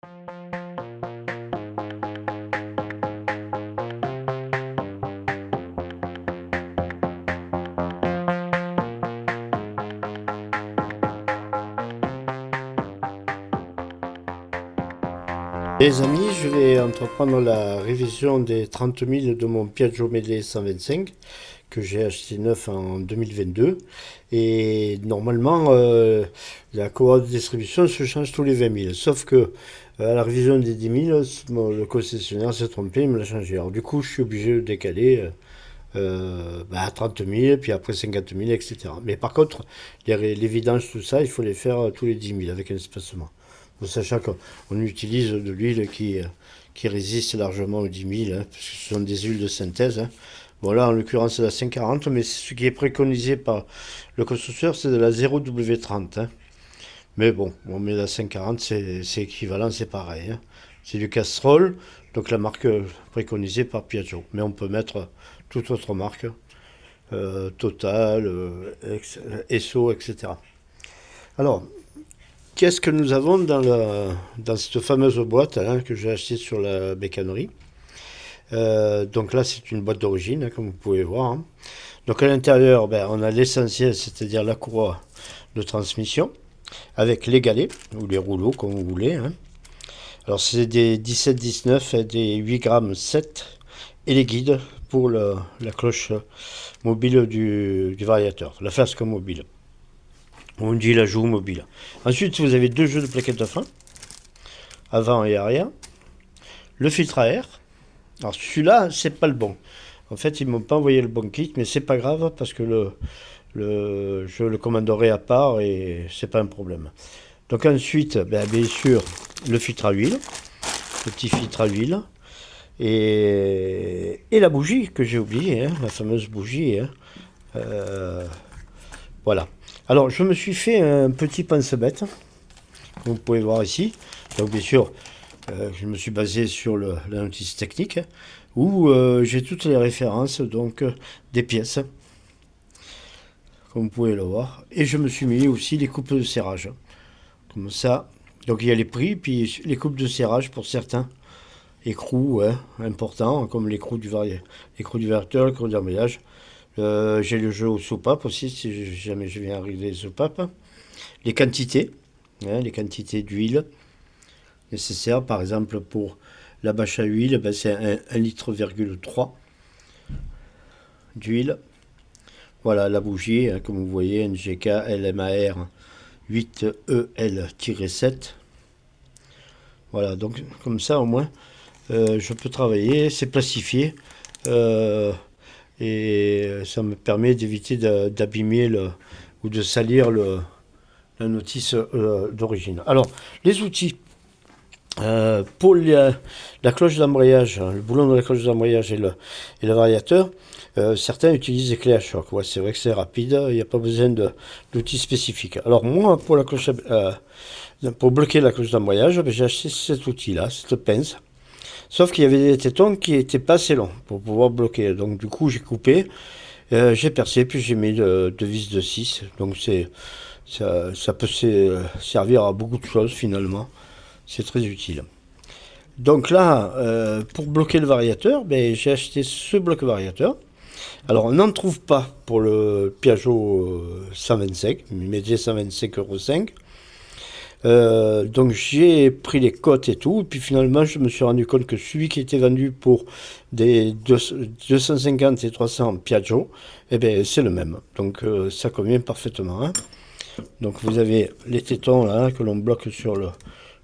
Les amis, je vais entreprendre la révision des 30 000 de mon Piaggio Medley 125 que j'ai acheté neuf en 2022. Et normalement, la cohorte de distribution se change tous les 20 000. Sauf que à la révision des 10 000, le concessionnaire s'est trompé, il me l'a changé. Alors du coup, je suis obligé de décaler à 30 000, puis après 50 000, etc. Mais par contre, les vidanges, tout ça, il faut les faire tous les 10 000 avec un espacement. Sachant qu'on utilise de l'huile qui résiste largement aux 10 000, hein, parce que ce sont des huiles de synthèse. Hein. Bon là, en l'occurrence, c'est la 540, mais ce qui est préconisé par le constructeur, c'est de la 0W30. Hein. Mais bon, on met la 540, c'est équivalent, c'est pareil. Hein. C'est du Castrol, donc la marque préconisée par Piaggio. Mais on peut mettre toute autre marque, Total, Esso, etc. Alors, qu'est-ce que nous avons dans cette fameuse boîte hein, que j'ai achetée sur la bécannerie. Donc là, c'est une boîte d'origine, hein, comme vous pouvez voir. Hein. Donc à l'intérieur, on a l'essentiel, c'est-à-dire la courroie de transmission, avec les galets, ou les rouleaux, comme vous voulez. Hein. Alors c'est des 17-19 et des 8 grammes 7, et les guides pour la cloche mobile du variateur, la flasque mobile. On dit la joue mobile. Ensuite, vous avez deux jeux de plaquettes de frein, avant et arrière. Le filtre à air. Alors celui-là, c'est pas le bon. En fait, ils m'ont pas envoyé le bon kit, mais c'est pas grave parce que je le commanderai à part et c'est pas un problème. Donc ensuite, bien sûr, le filtre à huile, le petit filtre à huile et la bougie que j'ai oubliée, hein, la fameuse bougie. Hein. Voilà. Alors, je me suis fait un petit pense-bête, comme vous pouvez voir ici. Donc, bien sûr, je me suis basé sur la notice technique, où j'ai toutes les références donc, des pièces, comme vous pouvez le voir. Et je me suis mis aussi les coupes de serrage, comme ça. Donc, il y a les prix, puis les coupes de serrage pour certains écrous importants, comme l'écrou du variateur, l'écrou d'embrayage. J'ai le jeu au soupape aussi, si jamais je viens arriver au soupape. Les quantités d'huile nécessaires, par exemple pour la bâche à huile, c'est 1,3 litre d'huile. Voilà la bougie, hein, comme vous voyez, NGK LMAR 8EL-7. Voilà, donc comme ça au moins, je peux travailler, c'est plastifié. Et ça me permet d'éviter d'abîmer ou de salir la notice d'origine. Alors, les outils. Pour la cloche d'embrayage, hein, le boulon de la cloche d'embrayage et le variateur, certains utilisent des clés à choc. Ouais, c'est vrai que c'est rapide, il n'y a pas besoin d'outils spécifiques. Alors moi, pour bloquer la cloche d'embrayage, j'ai acheté cet outil-là, cette pince. Sauf qu'il y avait des tétons qui n'étaient pas assez longs pour pouvoir bloquer. Donc du coup, j'ai coupé, j'ai percé, puis j'ai mis deux vis de 6. Donc ça peut servir à beaucoup de choses finalement. C'est très utile. Donc là, pour bloquer le variateur, j'ai acheté ce bloc variateur. Alors on n'en trouve pas pour le Piaggio 125, Medley 125,5 €. Donc j'ai pris les cotes et tout, et puis finalement je me suis rendu compte que celui qui était vendu pour des 250 et 300 Piaggio, c'est le même. Donc ça convient parfaitement. Hein. Donc vous avez les tétons là que l'on bloque sur le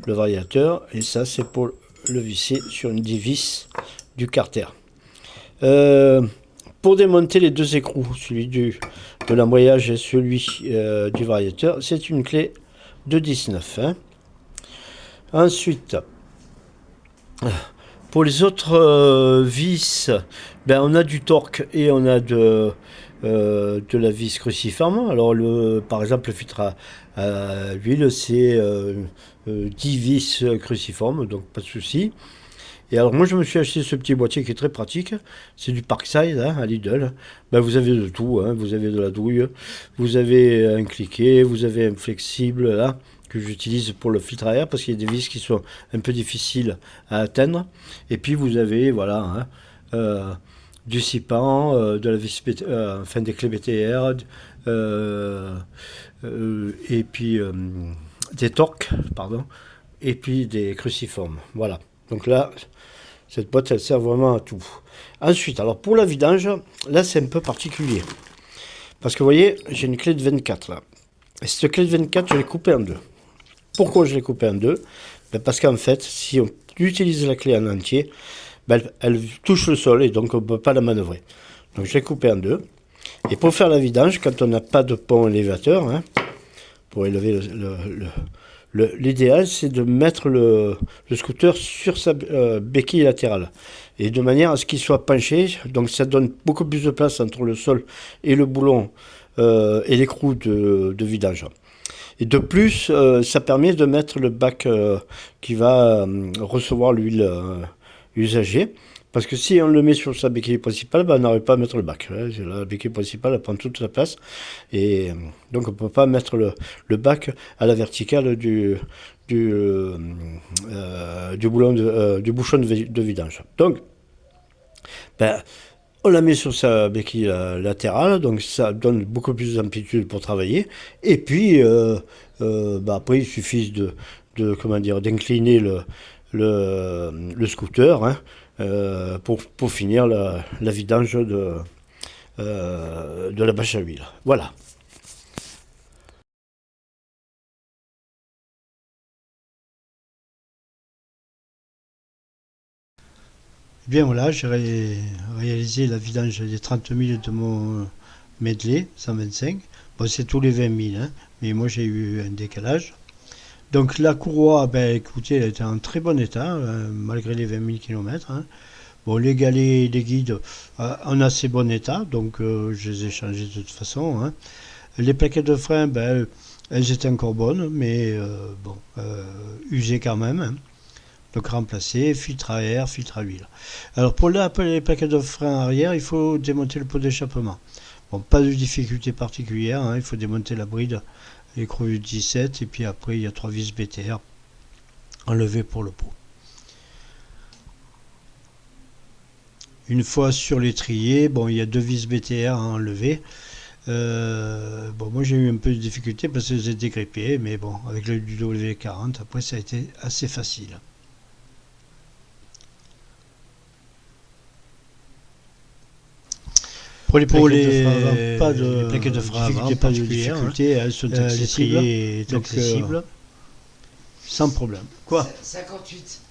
variateur, et ça c'est pour le visser sur une des vis du carter. Pour démonter les deux écrous, celui de l'embrayage et celui du variateur, c'est une clé de 19. Hein. Ensuite, pour les autres vis, on a du torque et on a de la vis cruciforme. Alors par exemple le filtre à huile, c'est 10 vis cruciformes, donc pas de souci. Et alors moi je me suis acheté ce petit boîtier qui est très pratique, c'est du Parkside hein, à Lidl. Vous avez de tout, hein. Vous avez de la douille, vous avez un cliquet, vous avez un flexible là, que j'utilise pour le filtre à air parce qu'il y a des vis qui sont un peu difficiles à atteindre. Et puis vous avez voilà hein, du SIPAN, de la vis enfin des clés BTR, et puis des torques, pardon, et puis des cruciformes. Voilà. Donc là, cette boîte, elle sert vraiment à tout. Ensuite, alors pour la vidange, là c'est un peu particulier. Parce que vous voyez, j'ai une clé de 24 là. Et cette clé de 24, je l'ai coupée en deux. Pourquoi je l'ai coupée en deux? Parce qu'en fait, si on utilise la clé en entier, elle touche le sol et donc on ne peut pas la manœuvrer. Donc je l'ai coupée en deux. Et pour faire la vidange, quand on n'a pas de pont élévateur, hein, pour élever l'idéal, c'est de mettre le scooter sur sa béquille latérale. Et de manière à ce qu'il soit penché, donc ça donne beaucoup plus de place entre le sol et le boulon et l'écrou de vidange. Et de plus, ça permet de mettre le bac qui va recevoir l'huile usagée. Parce que si on le met sur sa béquille principale, on n'arrive pas à mettre le bac. La béquille principale elle prend toute la place. Et donc on ne peut pas mettre le bac à la verticale du bouchon de vidange. Donc, on la met sur sa béquille latérale, donc ça donne beaucoup plus d'amplitude pour travailler. Et puis, après, il suffit d'incliner le scooter hein, pour finir la vidange de la bâche à huile. Voilà. Bien voilà, j'ai réalisé la vidange des 30 000 de mon medley 125. Bon, c'est tous les 20 000, hein, mais moi j'ai eu un décalage. Donc la courroie, écoutez, elle était en très bon état, malgré les 20 000 km. Hein. Bon, les galets et les guides en assez bon état, donc je les ai changés de toute façon. Hein. Les plaquettes de frein, elles étaient encore bonnes, mais usées quand même. Hein. Donc remplacer, filtre à air, filtre à huile. Alors pour les plaquettes de frein arrière, il faut démonter le pot d'échappement. Bon, pas de difficulté particulière, hein, il faut démonter la bride, l'écrou 17, et puis après il y a 3 vis BTR enlevées pour le pot. Une fois sur l'étrier, il y a 2 vis BTR à enlever. Moi j'ai eu un peu de difficulté parce que j'ai dégrippé, mais bon, avec le W40, après ça a été assez facile. Pour les plaquettes de frein avant, pas de difficulté, elles sont accessibles, sans problème. Quoi? 58.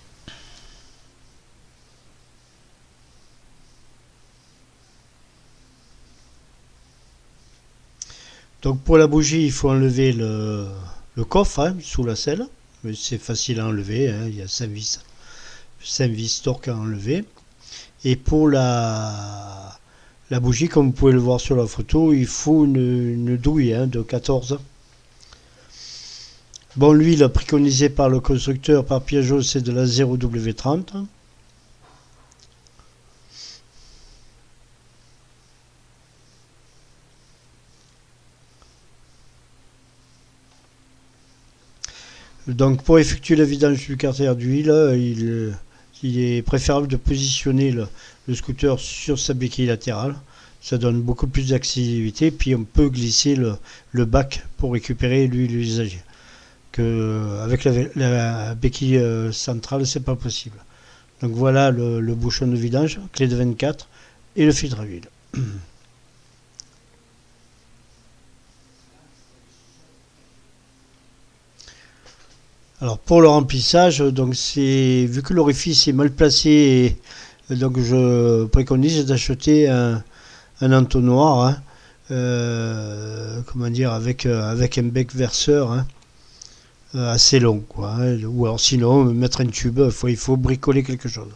Donc pour la bougie, il faut enlever le coffre hein, sous la selle. C'est facile à enlever, hein, il y a 5 vis torques à enlever. Et pour la bougie, comme vous pouvez le voir sur la photo, il faut une douille hein, de 14. Bon, l'huile préconisée par le constructeur, par Piaggio, c'est de la 0W30. Donc pour effectuer la vidange du carter d'huile, il est préférable de positionner le scooter sur sa béquille latérale. Ça donne beaucoup plus d'accessibilité, puis on peut glisser le bac pour récupérer l'huile usagée. Avec la béquille centrale, c'est pas possible. Donc voilà le bouchon de vidange, clé de 24 et le filtre à huile. Alors pour le remplissage, donc vu que l'orifice est mal placé, donc je préconise d'acheter un entonnoir, hein, avec un bec verseur hein, assez long, quoi. Hein, ou alors sinon mettre un tube, il faut bricoler quelque chose.